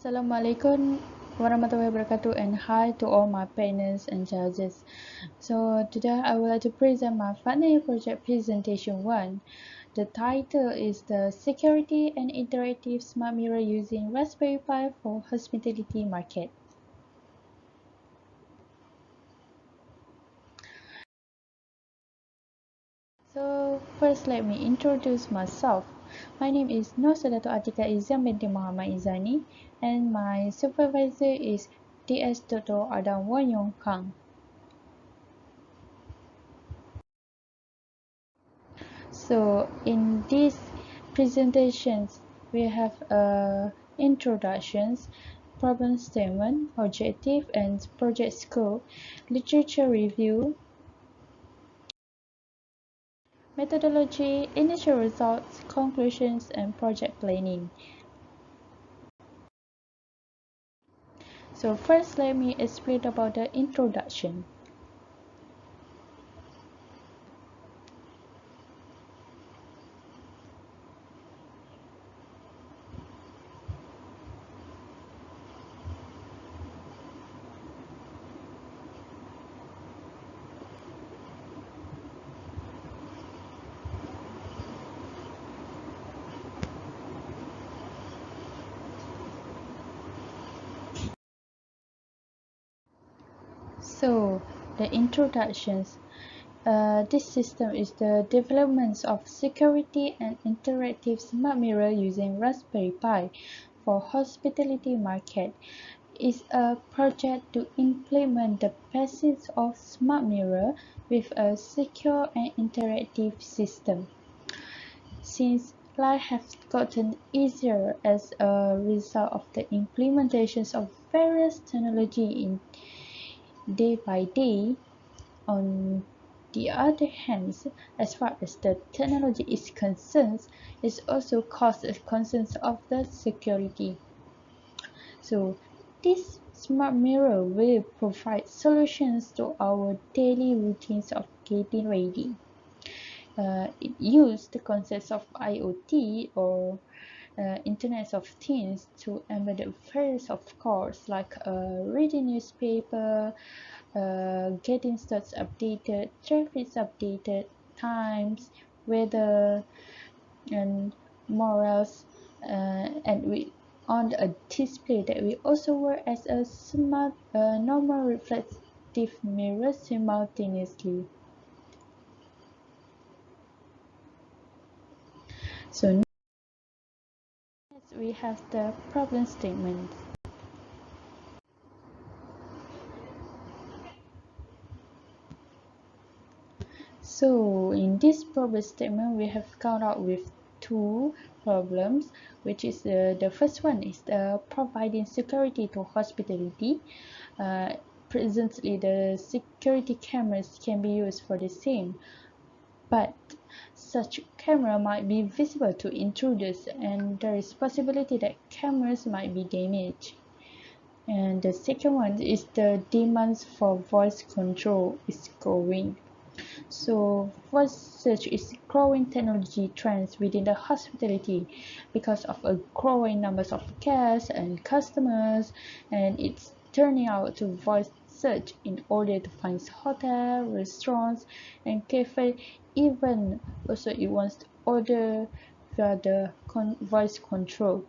Assalamualaikum warahmatullahi wabarakatuh, and hi to all my partners and judges. So today I would like to present my final year project presentation 1. The title is the Security and Interactive Smart Mirror using Raspberry Pi for Hospitality Market. So first let me introduce myself. My name is Nur Sadatu Atika Izam binti Muhammad Izani, and my supervisor is DS Dr. Adam Wanyong Kang. So in these presentations, we have introductions, problem statement, objective and project scope, literature review, methodology, initial results, conclusions, and project planning. So first, let me explain about the introduction. So the introductions. This system is the development of security and interactive smart mirror using Raspberry Pi for hospitality market. Is a project to implement the basics of smart mirror with a secure and interactive system. Since life has gotten easier as a result of the implementations of various technology in day by day, on the other hand, as far as the technology is concerned, it also causes concerns of the security. So this smart mirror will provide solutions to our daily routines of getting ready. It uses the concepts of IoT or Internet of Things to embed the various of course like reading newspaper, getting stats updated, traffic updated, times, weather, and morals, and we on a display that we also work as a smart normal reflective mirror simultaneously. So next we have the problem statement. So in this problem statement, we have come out with two problems, which is the first one is providing security to hospitality. Presently, the security cameras can be used for the same, but such camera might be visible to intruders, and there is possibility that cameras might be damaged. And the second one is the demands for voice control is growing. So voice search is growing technology trends within the hospitality because of a growing numbers of guests and customers, and it's turning out to voice search in order to find hotel, restaurants, and cafe. Even also it wants to order via the voice control.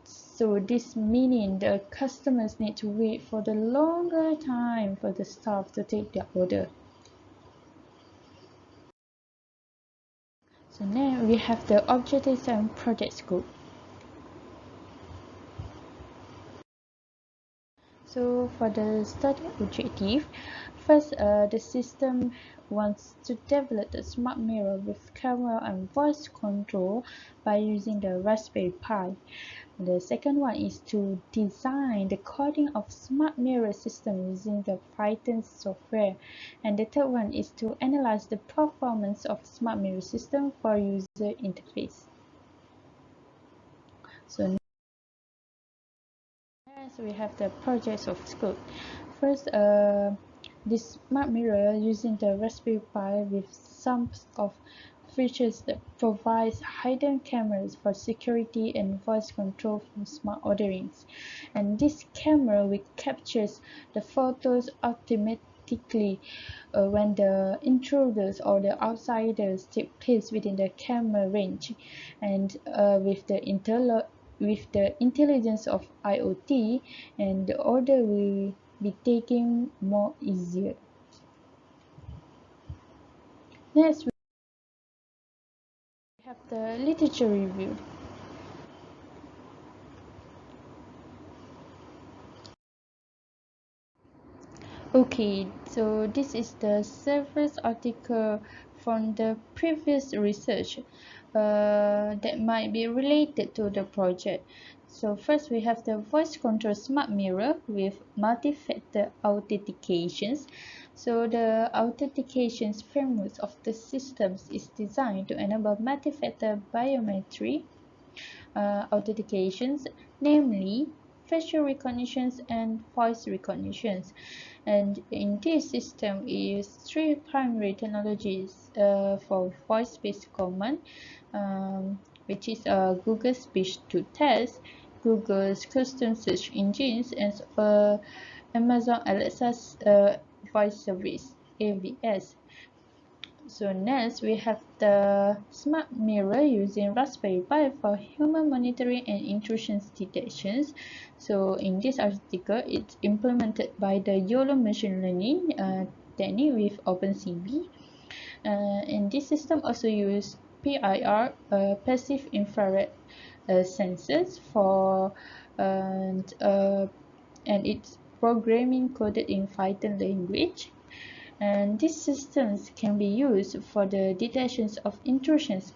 So this meaning the customers need to wait for the longer time for the staff to take their order. So now we have the objectives and project scope. So for the study objective, first the system wants to develop the smart mirror with camera and voice control by using the Raspberry Pi. The second one is to design the coding of smart mirror system using the Python software. And the third one is to analyze the performance of smart mirror system for user interface. So next we have the projects of scope. First, this smart mirror using the Raspberry Pi with some of features that provides hidden cameras for security and voice control from smart orderings. And this camera which captures the photos automatically when the intruders or the outsiders take place within the camera range. And with the intelligence of IoT, and the order will be taken more easier. Next, we have the literature review. Okay, so this is the service article from the previous research that might be related to the project. So first we have the voice control smart mirror with multi-factor authentications. So the authentications framework of the systems is designed to enable multi-factor biometric authentications, namely facial recognitions and voice recognitions. And in this system is three primary technologies for voice-based command, which is Google Speech to Text, Google's custom search engines, and Amazon Alexa's voice service AVS. So next we have the smart mirror using Raspberry Pi for human monitoring and intrusions detections. So in this article, it's implemented by the YOLO machine learning technique with OpenCV. And this system also uses PIR, passive infrared sensors for and it's programming coded in Python language. And these systems can be used for the detections of intrusions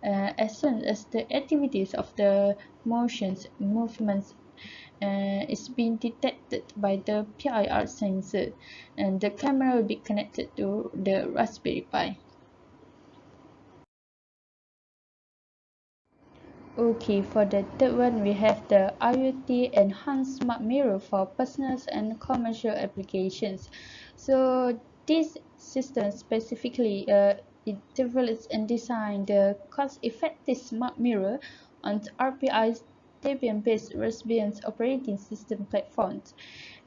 as soon as the activities of the movements is being detected by the PIR sensor, and the camera will be connected to the Raspberry Pi. Okay, for the third one, we have the IoT Enhanced Smart Mirror for personal and commercial applications. So this system specifically it develops and designs the cost-effective smart mirror on RPI's Debian-based Raspbian operating system platforms.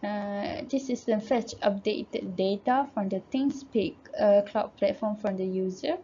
This system fetch updated data from the ThinkSpeak cloud platform from the user,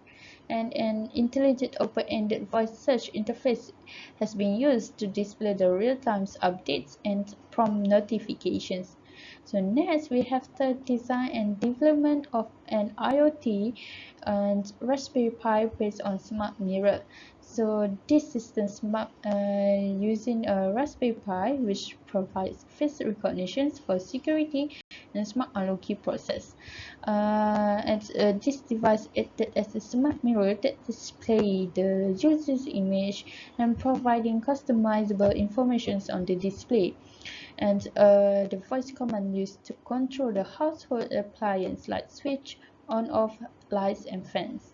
and an intelligent open-ended voice search interface has been used to display the real-time updates and prompt notifications. So next we have the design and development of an IoT and Raspberry Pi based on smart mirror. So this system smart using a Raspberry Pi, which provides face recognition for security and smart unlocking process. This device acted as a smart mirror that displays the user's image and providing customizable information on the display. And the voice command used to control the household appliance like switch, on, off, lights, and fans.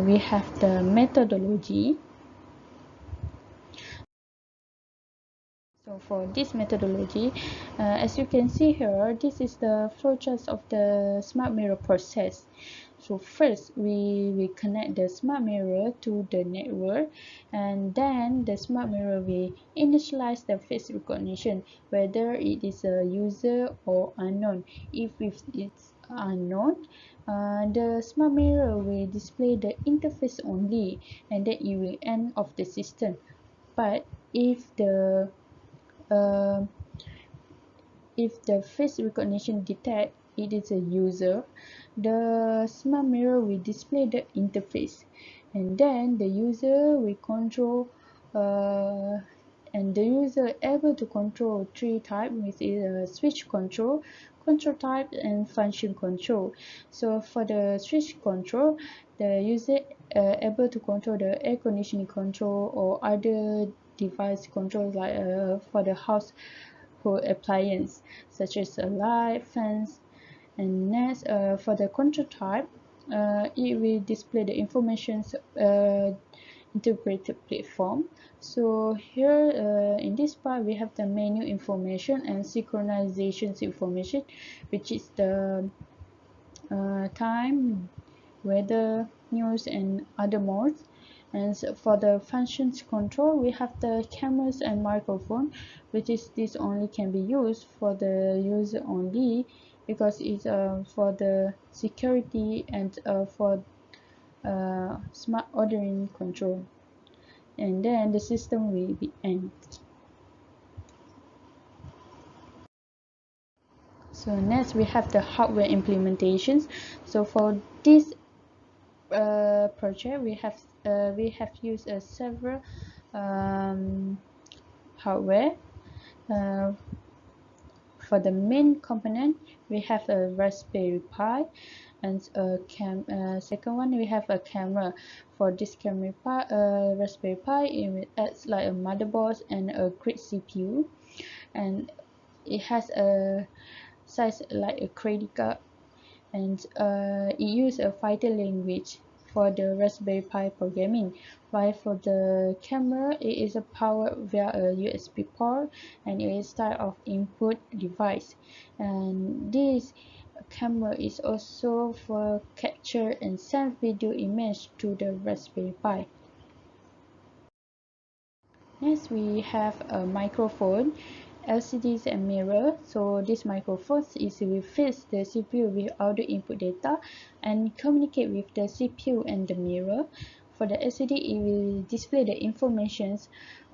We have the methodology. So for this methodology, as you can see here, this is the flowchart of the smart mirror process. So first we connect the smart mirror to the network, and then the smart mirror will initialize the face recognition, whether it is a user or unknown. If it's unknown, the smart mirror will display the interface only, and then it will end of the system. But uh, if the face recognition detect it is a user, the smart mirror will display the interface, and then the user will control and the user able to control three types, with either switch control, control type, and function control. So for the switch control, the user able to control the air conditioning control or other device controls like for the household appliance such as a light, fans. And next, for the control type, it will display the information integrated platform. So here in this part we have the menu information and synchronizations information, which is the time, weather, news, and other modes. And so for the functions control, we have the cameras and microphone, which is this only can be used for the user only, because it's for the security and for smart ordering control. And then the system will be end. So next we have the hardware implementations. So for this project, we have used several hardware. Uh, for the main component, we have a Raspberry Pi, and second one we have a camera. For this Raspberry Pi, it adds like a motherboard and a great CPU, and it has a size like a credit card, and it uses a Python language for the Raspberry Pi programming. While for the camera, it is powered via a USB port, and it is type of input device. And this camera is also for capture and send video image to the Raspberry Pi. Next, we have a microphone, LCDs and mirror. So this microphone will feed the CPU with audio input data and communicate with the CPU and the mirror. For the LCD, it will display the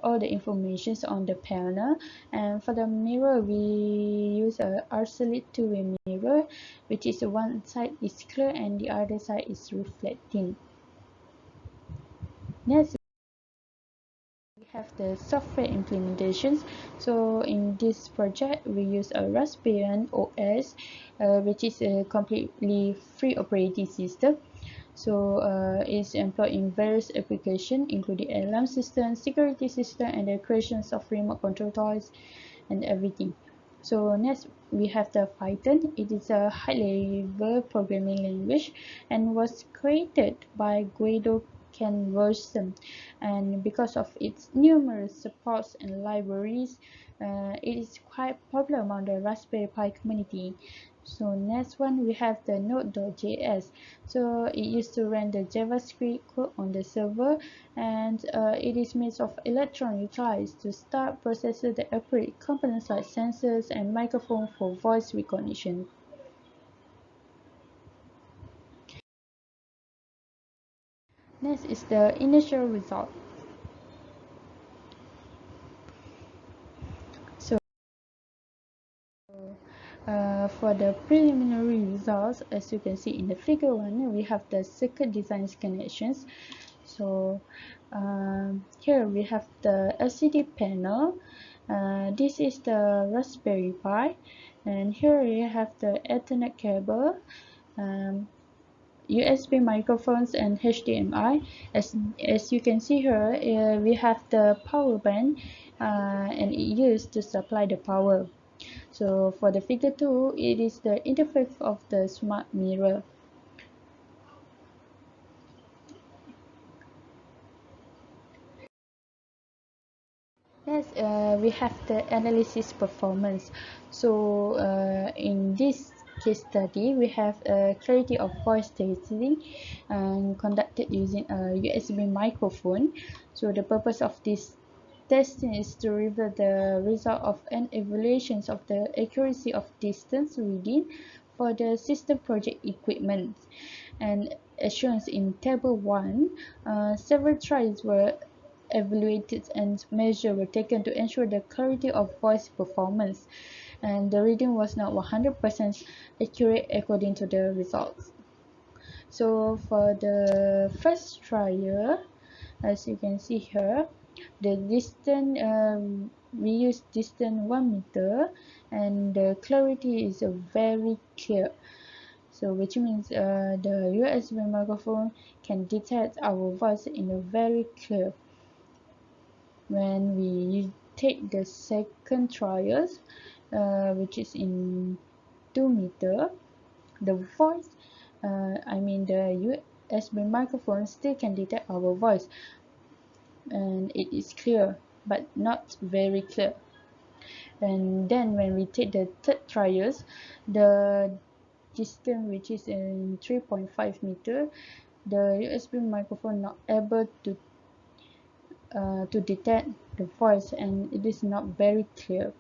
all the informations on the panel. And for the mirror, we use a RCLID two-way mirror, which is one side is clear and the other side is reflecting. Next, we have the software implementations. So in this project, we use a Raspbian OS, which is a completely free operating system. So it's employed in various applications, including alarm system, security system, and the creations of remote control toys and everything. So next we have the Python. It is a high-level programming language and was created by Guido Canverson, and because of its numerous supports and libraries, it is quite popular among the Raspberry Pi community. So next one we have the Node.js. So it used to run the JavaScript code on the server, and it is made of electronic ties to start processing the appropriate components like sensors and microphone for voice recognition. Next is the initial result. So for the preliminary results, as you can see in the figure 1, we have the circuit design connections. So here we have the LCD panel. This is the Raspberry Pi, and here we have the Ethernet cable, USB microphones, and HDMI. As you can see here, we have the power bank, and it used to supply the power. So for the figure 2, it is the interface of the smart mirror. Yes, we have the analysis performance. So in this case study, we have a clarity of voice testing conducted using a USB microphone. So the purpose of this testing is to reveal the result of an evaluation of the accuracy of distance reading for the system project equipment. And as shown in table 1, several trials were evaluated and measures were taken to ensure the clarity of voice performance, and the reading was not 100% accurate according to the results. So for the first trial, as you can see here, the distance we use distance 1 meter, and the clarity is very clear. So which means the USB microphone can detect our voice in a very clear. When we take the second trials, which is in 2 meter, the voice, the USB microphone still can detect our voice, and it is clear but not very clear. And then when we take the third trials, the distance which is in 3.5 meter, the USB microphone not able to detect the voice, and it is not very clear.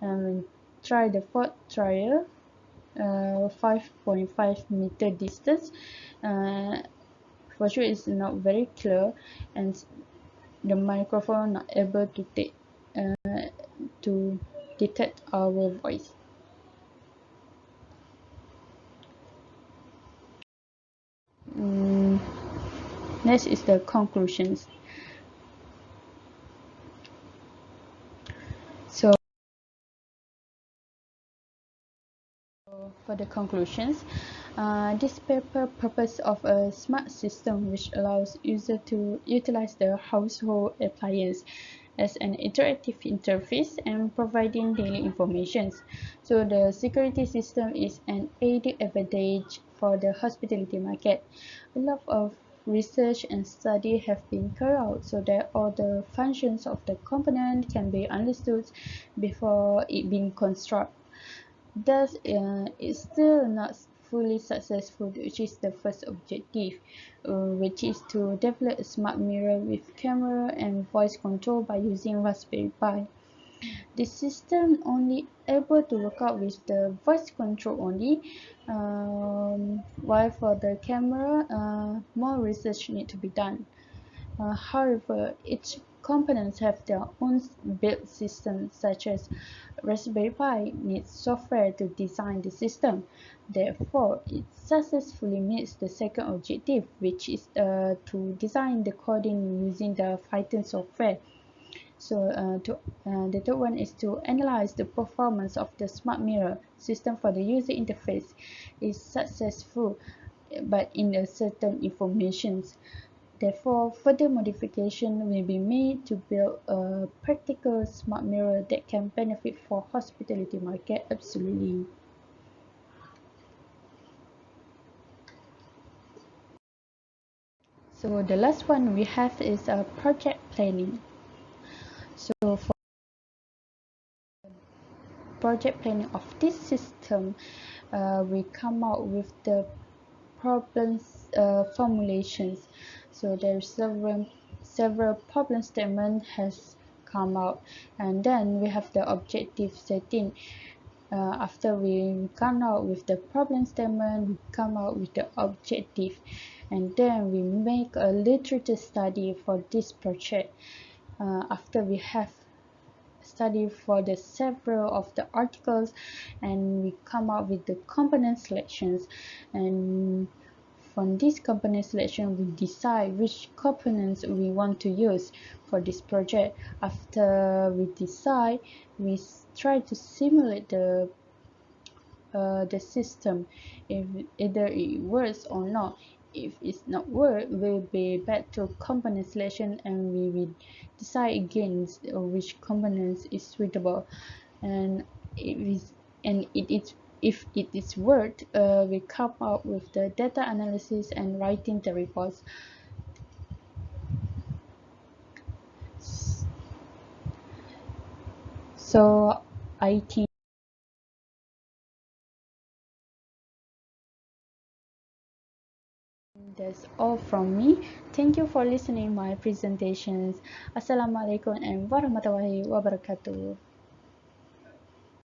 And try the fourth trial, 5.5 meter distance, for sure it's not very clear, and the microphone not able to take to detect our voice. Next is the conclusions. So for the conclusions, this paper purpose of a smart system which allows user to utilize the household appliance as an interactive interface and providing daily information. So the security system is an added advantage for the hospitality market. A lot of research and study have been carried out so that all the functions of the component can be understood before it being constructed. Thus, it's still not fully successful, which is the first objective, which is to develop a smart mirror with camera and voice control by using Raspberry Pi. The system only able to work out with the voice control only, while for the camera, more research need to be done. However, each components have their own built system, such as Raspberry Pi needs software to design the system. Therefore, it successfully meets the second objective, which is to design the coding using the Python software. So the third one is to analyze the performance of the smart mirror system for the user interface is successful, but in a certain informations. Therefore, further modification will be made to build a practical smart mirror that can benefit for hospitality market absolutely. So the last one we have is project planning. So for project planning of this system, we come out with the problems formulations. So there's several problem statement has come out, and then we have the objective setting. After we come out with the problem statement, we come out with the objective, and then we make a literature study for this project. After we have study for the several of the articles, and we come up with the component selections, and from this component selection we decide which components we want to use for this project. After we decide, we try to simulate the system, if either it works or not. If it's not work, we'll be back to component selection, and we will decide again which components is suitable. And if it's, and it is if it is worked, we come up with the data analysis and writing the reports. So I think that's all from me. Thank you for listening my presentations. Assalamualaikum and warahmatullahi wabarakatuh.